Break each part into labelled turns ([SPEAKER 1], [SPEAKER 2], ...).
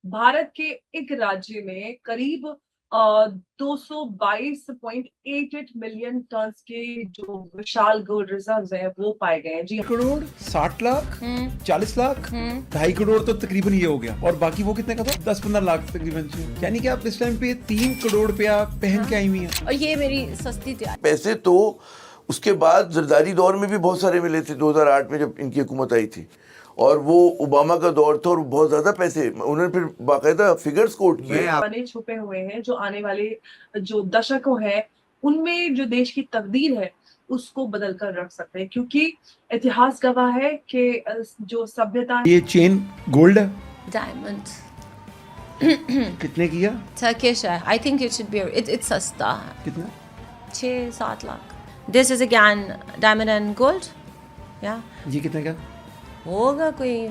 [SPEAKER 1] भारत के एक राज्य में करीब 222.88 मिलियन टन के जो विशाल गोल्ड रिजर्व्स हैं वो पाए गए हैं। जी हाँ।
[SPEAKER 2] करोड़ 60 लाख 40 लाख 2.5 करोड़ तो तकरीबन ये हो गया। और बाकी वो कितने का था? 10-15 लाख तकरीबन। यानी कि आप इस टाइम पे 3 करोड़ रुपया पहन के आई हुई हैं।
[SPEAKER 3] और ये मेरी सस्ती तैयारी।
[SPEAKER 4] पैसे तो उसके बाद जरदारी दौर में भी बहुत सारे मिले थे 2008 में जब इनकी हुकूमत आई थी, और वो ओबामा का दौर था और बहुत ज्यादा पैसे उन्होंने फिर बाकायदा फिगर्स कोट किए।
[SPEAKER 1] बने छुपे हुए हैं जो आने वाले जो दशकों हैं उनमें जो देश की तकदीर है उसको बदल कर रख सकते हैं, क्योंकि इतिहास गवाह है कि जो सभ्यता
[SPEAKER 2] ये चेन गोल्ड है।
[SPEAKER 3] डायमंड
[SPEAKER 2] कितने किया?
[SPEAKER 3] टर्किश है। I think it should be it's सस्ता है।
[SPEAKER 2] कितना?
[SPEAKER 3] 6-7 lakh. This is again diamond and gold. या
[SPEAKER 2] ये कितने का?
[SPEAKER 3] होगा कोई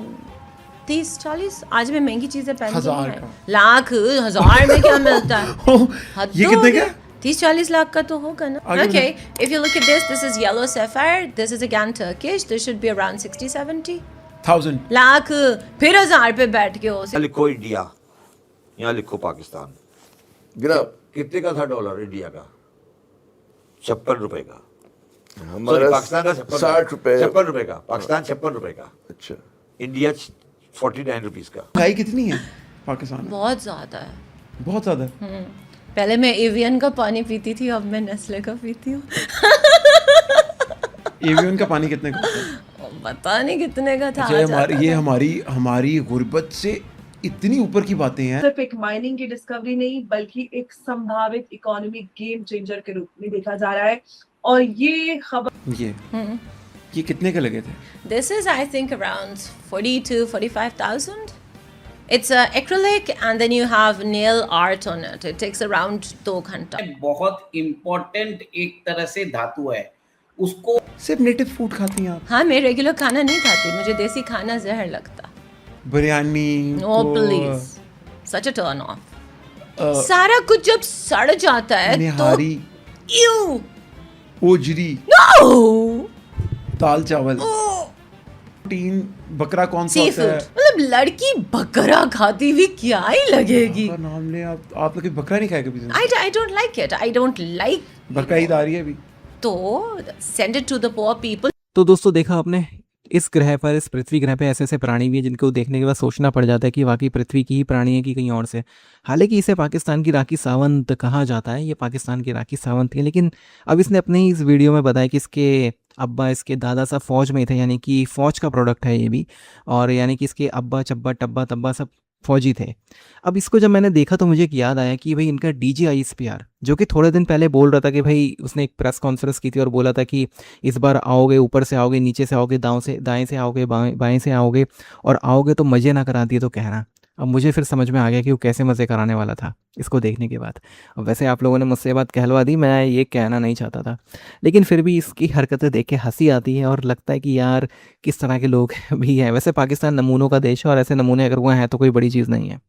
[SPEAKER 3] 30-40। आज मैं महंगी चीजें पहनती
[SPEAKER 2] 1000
[SPEAKER 3] हूँ।
[SPEAKER 2] का।
[SPEAKER 3] लाख 1000 में क्या मिलता है? हद
[SPEAKER 2] ये
[SPEAKER 3] तो
[SPEAKER 2] कितने
[SPEAKER 3] होगी।
[SPEAKER 2] का?
[SPEAKER 3] 30-40 लाख का तो होगा ना।
[SPEAKER 2] आगे
[SPEAKER 3] Okay, if you look at this is yellow sapphire. This is again Turkish. This should be around 60-70
[SPEAKER 2] 1000
[SPEAKER 3] lakh. फिर 1000 पे बैठ के हो।
[SPEAKER 5] यहाँ लिखो इंडिया, यहाँ लिखो पाकिस्तान।
[SPEAKER 4] गिरा
[SPEAKER 5] कितने का था डॉलर इंडिया का? 56 रुपए का।
[SPEAKER 4] हमारा
[SPEAKER 5] पाकिस्तान का
[SPEAKER 4] 60 रुपए।
[SPEAKER 5] 56 रुपए का। पाकिस्तान 56 रुपए का।
[SPEAKER 4] अच्छा,
[SPEAKER 5] इंडिया 49 रुपीस का।
[SPEAKER 2] महंगाई कितनी है पाकिस्तान में?
[SPEAKER 3] बहुत ज्यादा है।
[SPEAKER 2] बहुत ज्यादा।
[SPEAKER 3] पहले मैं एवियन का पानी पीती थी, अब मैं नेस्ले का पीती हूँ।
[SPEAKER 2] एवियन का पानी कितने का होता है?
[SPEAKER 3] पता नहीं कितने का था।
[SPEAKER 2] ये हमारी गुर्बत से इतनी ऊपर की बातें हैं।
[SPEAKER 1] सिर्फ एक माइनिंग की डिस्कवरी नहीं बल्कि एक संभावित इकोनॉमिक गेम चेंजर के रूप में देखा जा रहा है। और ये खबर
[SPEAKER 2] ये कितने के लगे थे?
[SPEAKER 3] This is I think around 40 to 45,000. It's acrylic and then you have nail art on it. It takes around 2 घंटा।
[SPEAKER 6] बहुत इम्पोर्टेंट एक तरह से धातु है, उसको
[SPEAKER 2] सिर्फ नेटिव फूड खाती हैं आप?
[SPEAKER 3] हाँ, मैं रेगुलर खाना नहीं खाती, मुझे देसी खाना जहर लगता।
[SPEAKER 2] Biryani?
[SPEAKER 3] No please, such a turn off। सारा कुछ जब सड़ जाता है तो
[SPEAKER 2] निहारी,
[SPEAKER 3] Ew!
[SPEAKER 2] ओजरी,
[SPEAKER 3] No!
[SPEAKER 2] दाल चावल, प्रोटीन, बकरा कौन सा होता है?
[SPEAKER 3] मतलब लड़की बकरा खाती हुई क्या ही लगेगी।
[SPEAKER 2] बकरा नाम ले आप लोग कभी बकरा नहीं खाए कभी?
[SPEAKER 3] I don't like it. I don't like।
[SPEAKER 2] बकरा ईद आ रही है अभी।
[SPEAKER 3] तो send it to the poor people।
[SPEAKER 7] तो दोस्तों देखा आपने, इस ग्रह पर, इस पृथ्वी ग्रह पे ऐसे ऐसे प्राणी भी हैं जिनको देखने के बाद सोचना पड़ जाता है कि वाकई पृथ्वी की ही प्राणी है कि कहीं और से। हालांकि इसे पाकिस्तान की राखी सावंत कहा जाता है, ये पाकिस्तान की राखी सावंत थी, लेकिन अब इसने अपने ही इस वीडियो में बताया कि इसके अब्बा, इसके दादा सब फौज में थे, यानी कि फ़ौज का प्रोडक्ट है ये भी, और यानी कि इसके अब्बा चब्बा टब्बा तब्बा सब फौजी थे। अब इसको जब मैंने देखा तो मुझे एक याद आया कि भाई इनका DGISPR, जो कि थोड़े दिन पहले बोल रहा था कि भाई उसने एक प्रेस कॉन्फ्रेंस की थी और बोला था कि इस बार आओगे, ऊपर से आओगे, नीचे से आओगे, दाएं से आओगे, बाएं से आओगे, और आओगे तो मज़े ना करा दिए तो कहना। अब मुझे फिर समझ में आ गया कि वो कैसे मज़े कराने वाला था इसको देखने के बाद। अब वैसे आप लोगों ने मुझसे बात कहलवा दी, मैं ये कहना नहीं चाहता था, लेकिन फिर भी इसकी हरकतें देख के हंसी आती है और लगता है कि यार किस तरह के लोग भी हैं। वैसे पाकिस्तान नमूनों का देश है और ऐसे नमूने अगर हुए हैं तो कोई बड़ी चीज़ नहीं है।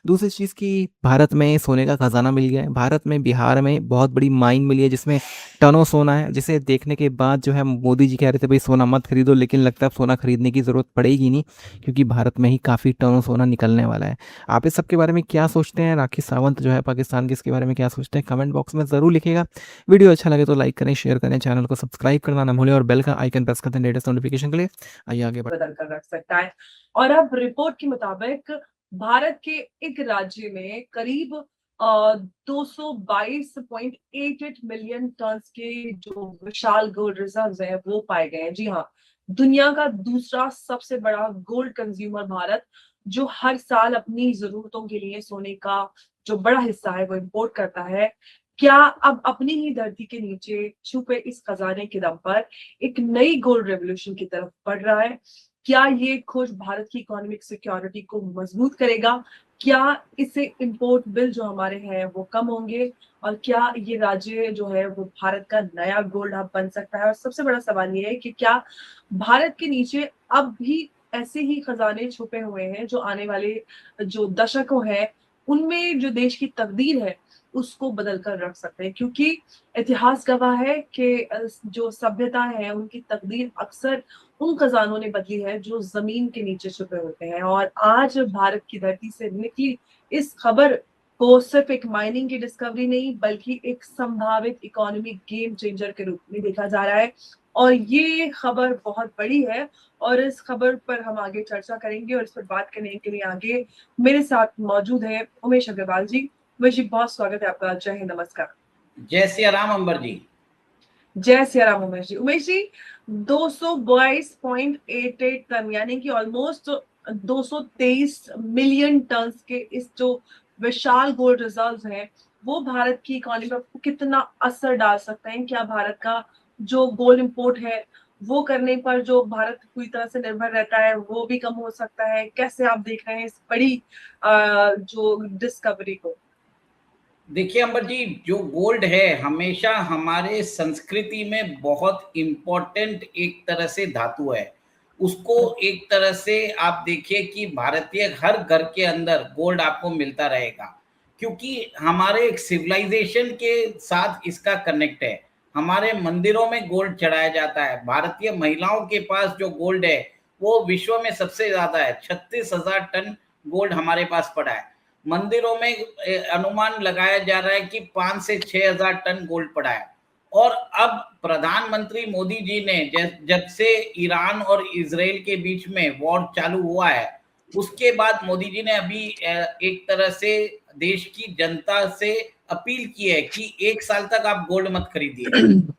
[SPEAKER 7] दूसरी चीज़ कि भारत में सोने का ख़जाना मिल गया है। भारत में, बिहार में बहुत बड़ी माइन मिली है जिसमें टनों सोना है, जिसे देखने के बाद जो है मोदी जी कह रहे थे भाई सोना मत खरीदो, लेकिन लगता है सोना खरीदने की ज़रूरत पड़ेगी नहीं, क्योंकि भारत में ही काफ़ी टनों सोना निकलने वाला है। आप इस सब के बारे में क्या सोचते हैं? राखी सावंत जो है पाकिस्तान की, इसके बारे में क्या सोचते हैं? कमेंट बॉक्स में ज़रूर लिखिएगा। वीडियो अच्छा लगे तो लाइक करें, शेयर करें, चैनल को सब्सक्राइब करना ना भूलें और बेल का आइकन प्रेस करते हैं लेटेस्ट नोटिफिकेशन के लिए। आइए आगे
[SPEAKER 1] बदल कर रख सकता है। और अब रिपोर्ट के मुताबिक भारत के एक राज्य में करीब 222.88 मिलियन टन के जो विशाल गोल्ड रिजर्व्स हैं वो पाए गए हैं। जी हाँ, दुनिया का दूसरा सबसे बड़ा गोल्ड कंज्यूमर भारत, जो हर साल अपनी जरूरतों के लिए सोने का जो बड़ा हिस्सा है वो इंपोर्ट करता है, क्या अब अपनी ही धरती के नीचे छुपे इस खजाने के दम पर एक नई गोल्ड रेवोल्यूशन की तरफ बढ़ रहा है? क्या ये खोज भारत की इकोनॉमिक सिक्योरिटी को मजबूत करेगा? क्या इससे इंपोर्ट बिल जो हमारे हैं वो कम होंगे? और क्या ये राज्य जो है वो भारत का नया गोल्ड हब बन सकता है? और सबसे बड़ा सवाल ये है कि क्या भारत के नीचे अब भी ऐसे ही खजाने छुपे हुए हैं जो आने वाले जो दशकों हैं उनमें जो देश की तकदीर है उसको बदल कर रख सकते हैं, क्योंकि इतिहास गवाह है कि जो सभ्यता है उनकी तकदीर अक्सर उन खजानों ने बदली है जो जमीन के नीचे छुपे होते हैं। और आज भारत की धरती से निकली इस खबर को सिर्फ एक माइनिंग की डिस्कवरी नहीं बल्कि एक संभावित इकोनॉमिक गेम चेंजर के रूप में देखा जा रहा है। और ये खबर बहुत बड़ी है और इस खबर पर हम आगे चर्चा करेंगे और इस पर बात करने के लिए आगे मेरे साथ मौजूद है उमेश अग्रवाल जी। उमेश जी, बहुत स्वागत है आपका। जय हिंद, नमस्कार।
[SPEAKER 6] जय सिया राम अंबर जी।
[SPEAKER 1] जय सिया राम उमेश जी। उमेश जी, 222.88 टन यानी कि ऑलमोस्ट 223 मिलियन टन के इस जो विशाल गोल्ड रिजर्व्स हैं वो भारत की इकोनॉमी पर कितना असर डाल सकते हैं? क्या भारत का जो गोल्ड इंपोर्ट है वो करने पर जो भारत पूरी तरह से निर्भर रहता है वो भी कम हो सकता है? कैसे आप देख रहे हैं इस बड़ी जो डिस्कवरी को?
[SPEAKER 6] देखिए अंबर जी, जो गोल्ड है हमेशा हमारे संस्कृति में बहुत इम्पोर्टेंट एक तरह से धातु है। उसको एक तरह से आप देखिए कि भारतीय हर घर के अंदर गोल्ड आपको मिलता रहेगा, क्योंकि हमारे एक सिविलाइजेशन के साथ इसका कनेक्ट है। हमारे मंदिरों में गोल्ड चढ़ाया जाता है। भारतीय महिलाओं के पास जो गोल्ड है वो विश्व में सबसे ज्यादा है। 36,000 टन गोल्ड हमारे पास पड़ा है। मंदिरों में अनुमान लगाया जा रहा है कि 5 से 6,000 टन गोल्ड पड़ा है। और अब प्रधानमंत्री मोदी जी ने जब से ईरान और इजराइल के बीच में वॉर चालू हुआ है उसके बाद मोदी जी ने अभी एक तरह से देश की जनता से अपील की है कि 1 साल तक आप गोल्ड मत खरीदिए।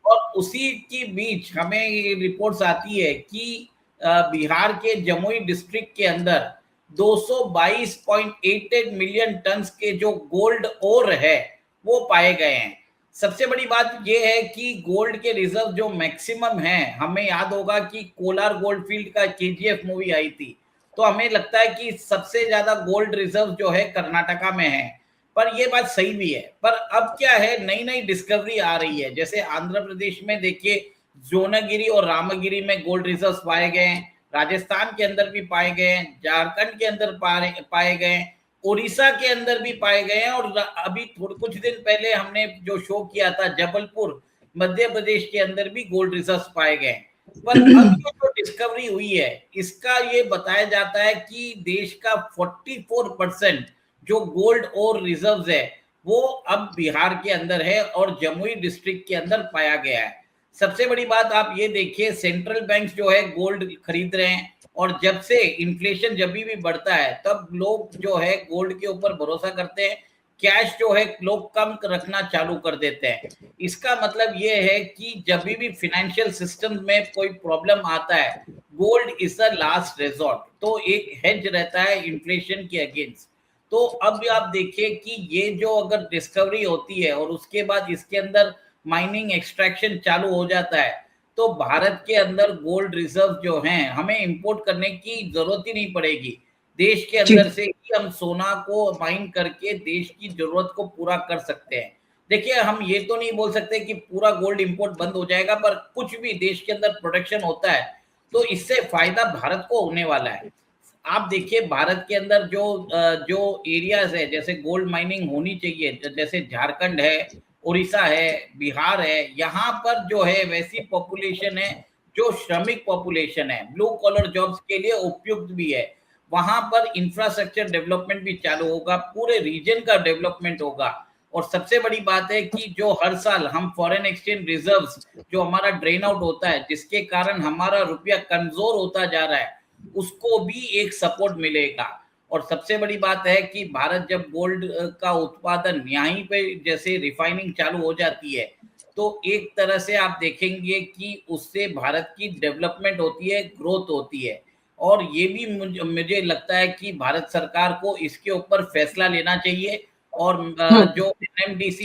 [SPEAKER 6] और उसी के बीच हमें रिपोर्ट्स आती है कि बिहार के जमुई डिस्ट्रिक्ट के अंदर 222.88 मिलियन टन के जो गोल्ड ओर है वो पाए गए हैं। सबसे बड़ी बात यह है कि गोल्ड के रिजर्व जो मैक्सिमम है, हमें याद होगा कि कोलार गोल्ड फील्ड का KGF मूवी आई थी तो हमें लगता है कि सबसे ज्यादा गोल्ड रिजर्व जो है कर्नाटका में है। पर यह बात सही भी है। पर अब क्या है, नई नई डिस्कवरी आ रही है। जैसे आंध्र प्रदेश में देखिए जोनागिरी और रामगिरी में गोल्ड रिजर्व पाए गए हैं। राजस्थान के अंदर भी पाए गए हैं, झारखंड के अंदर पाए गए हैं, उड़ीसा के अंदर भी पाए गए हैं। और अभी कुछ दिन पहले हमने जो शो किया था जबलपुर मध्य प्रदेश के अंदर भी गोल्ड रिजर्व पाए गए। पर अब ये जो डिस्कवरी हुई है इसका ये बताया जाता है कि देश का 44% जो गोल्ड और रिजर्व है वो अब बिहार के अंदर है और जमुई डिस्ट्रिक्ट के अंदर पाया गया है। सबसे बड़ी बात आप ये देखिए, सेंट्रल बैंक जो है गोल्ड खरीद रहे हैं और जब से इन्फ्लेशन जब भी बढ़ता है तब लोग जो है गोल्ड के ऊपर भरोसा करते हैं। कैश जो है लोग कम रखना चालू कर देते हैं। इसका मतलब ये है कि जब भी फाइनेंशियल सिस्टम में कोई प्रॉब्लम आता है gold is the last resort, तो एक हेज रहता है इन्फ्लेशन के अगेंस्ट। तो अब आप देखिए कि ये जो अगर डिस्कवरी होती है और उसके बाद इसके अंदर माइनिंग एक्सट्रैक्शन चालू हो जाता है तो भारत के अंदर गोल्ड रिजर्व जो हैं हमें इंपोर्ट करने की जरूरत ही नहीं पड़ेगी। देश के अंदर से ही हम सोना को माइन करके देश की जरूरत को पूरा कर सकते हैं। देखिए, हम ये तो नहीं बोल सकते कि पूरा गोल्ड इंपोर्ट बंद हो जाएगा, पर कुछ भी देश के अंदर प्रोडक्शन होता है तो इससे फायदा भारत को होने वाला है। आप देखिए भारत के अंदर जो एरियाज है जैसे गोल्ड माइनिंग होनी चाहिए, जैसे झारखंड है, उड़ीसा है, बिहार है, यहाँ पर जो है वैसी पॉपुलेशन है जो श्रमिक पॉपुलेशन है, ब्लू कॉलर जॉब्स के लिए उपयुक्त भी है। वहां पर इंफ्रास्ट्रक्चर डेवलपमेंट भी चालू होगा, पूरे रीजन का डेवलपमेंट होगा। और सबसे बड़ी बात है कि जो हर साल हम फॉरेन एक्सचेंज रिजर्व्स जो हमारा ड्रेन आउट होता है जिसके कारण हमारा रुपया कमजोर होता जा रहा है उसको भी एक सपोर्ट मिलेगा। और सबसे बड़ी बात है कि भारत जब गोल्ड का उत्पादन यहीं पे जैसे रिफाइनिंग चालू हो जाती है तो एक तरह से आप देखेंगे कि उससे भारत की डेवलपमेंट होती है, ग्रोथ होती है। और ये भी मुझे लगता है कि भारत सरकार को इसके ऊपर फैसला लेना चाहिए और जो NMDC